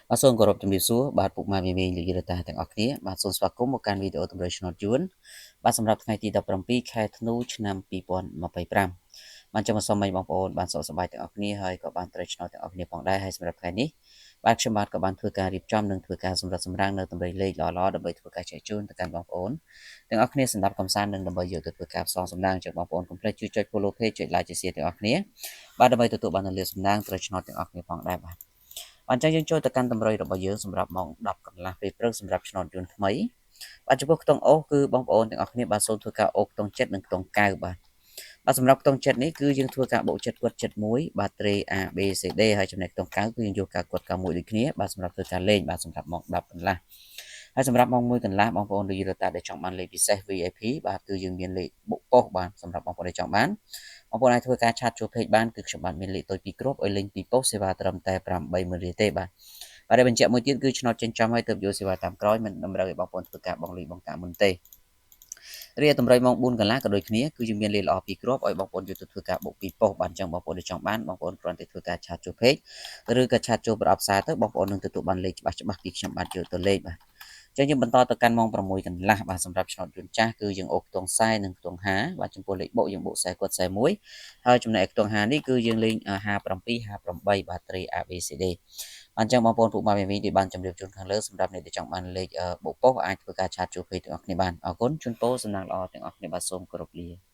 បាទសូមគោរពជំរាបសួរបាទពុកម៉ែមីមីងលោកយាយតាទាំងអស់គ្នាបាទសូមស្វាគមន៍មកកាន់វីដេអូតម្រូវឆ្នោតយួនបាទសម្រាប់ថ្ងៃទី17ខែធ្នូឆ្នាំ2025បាទចាំសូមឲ្យបងប្អូនបានសុខសប្បាយទាំងអស់គ្នាហើយក៏បានត្រូវឆ្នោតទាំងអស់គ្នាផងដែរហើយសម្រាប់ថ្ងៃនេះបាទខ្ញុំបាទក៏បានធ្វើការរៀបចំនិងធ្វើការសម្រាប់សម្រាំងនៅតម្រុយលេខល្អៗដើម្បីធ្វើការចែកជូនទៅកាន់បងប្អូនទាំងអស់គ្នាសម្រាប់កំសាន្តនិងដើម្បីយកទៅធ្វើការផ្សងសំណាងจากបងប្អូនកុំភ្លេចជួយចុច follow page ចុច like ចុច share ទាំងអស់គ្នាបាទដើម្បីទទួលបាននូវលាភសំណាងត្រូវឆ្នោតទាំងអស់គ្នាផងដែរបាទអញ្ចឹងយើងចូលទៅកាន់តម្រុយរបស់យើងសម្រាប់ម៉ោង10កន្លះពេលព្រឹកសម្រាប់ឆ្នោតយន្តថ្មីបាទចំពោះខ្ទង់អូសគឺបងប្អូនទាំងអស់គ្នាបាទសូមធ្វើការអូសខ្ទង់7និងខ្ទង់9បាទសម្រាប់ខ្ទង់7នេះគឺយើងធ្វើការបូក7គាត់71បាទត្រេ A B C D ហើយចំណែកខ្ទង់9គឺយើងយកការគាត់9ដូចគ្នាបាទសម្រាប់ធ្វើការលេងបាទសម្រាប់ម៉ោង10កន្លះហើយសម្រាប់ម៉ោង1កន្លះបងប្អូនលោកយាយរតាដែលចង់បានលេខពិសេស VIP បាទគឺយើងមានលេខបុកប៉ុសបាទសម្រាប់បងប្អូនដែលចង់បានបងប្អូនអាចធ្វើការឆាតចូល page បានគឺខ្ញុំបាទមានលេខតូច2គ្រាប់ឲ្យលេងពីប៉ុសសេវាត្រឹមតែ80000រៀលទេបាទហើយបញ្ជាក់មួយទៀតគឺឆ្នោតចិញ្ចឹមឲ្យទៅយកសេវាតាមក្រោយមិនតម្រូវឲ្យបងប្អូនធ្វើការបងលុយបងកាក់មុនទេរីឯតម្រុយម៉ោង4កន្លះក៏ដូចគ្នាគឺយើងមានលេខល្អ2គ្រាប់ឲ្យបងប្អូនយកទៅធ្វើការបុកពីប៉ុសបានអញ្ចឹងបងប្អូនដែលចង់បានបងប្អូនគ្រាន់តែធ្វើការឆាតចូល page ឬក៏ឆាតចូលប្រអប់សារទៅបងប្អូននឹងទទួលបានលេខច្បាស់ពីខ្ញុំបាទយកទៅលេខបាទចឹងយើងបន្តទៅកាន់ម៉ោង6កន្លះបាទសម្រាប់ឆ្នោតយន្តចាស់គឺយើងអូសខ្ទង់40និងខ្ទង់50បាទចំពោះលេខបុកយើងបុក40គាត់41ហើយចំណែកខ្ទង់50នេះគឺយើងលេង57 58បាទត្រី ABCD បាទអញ្ចឹងបងប្អូនពុកម៉ែមីមីដែលបានជម្រាបជូនខាងលើសម្រាប់អ្នកដែលចង់បានលេខបុកប៉ុសអាចធ្វើការឆាតជួបភេទទាំងអស់គ្នាបានអរគុណជូនពរសំណាងល្អទាំងអស់គ្នាបាទសូមគោរពលា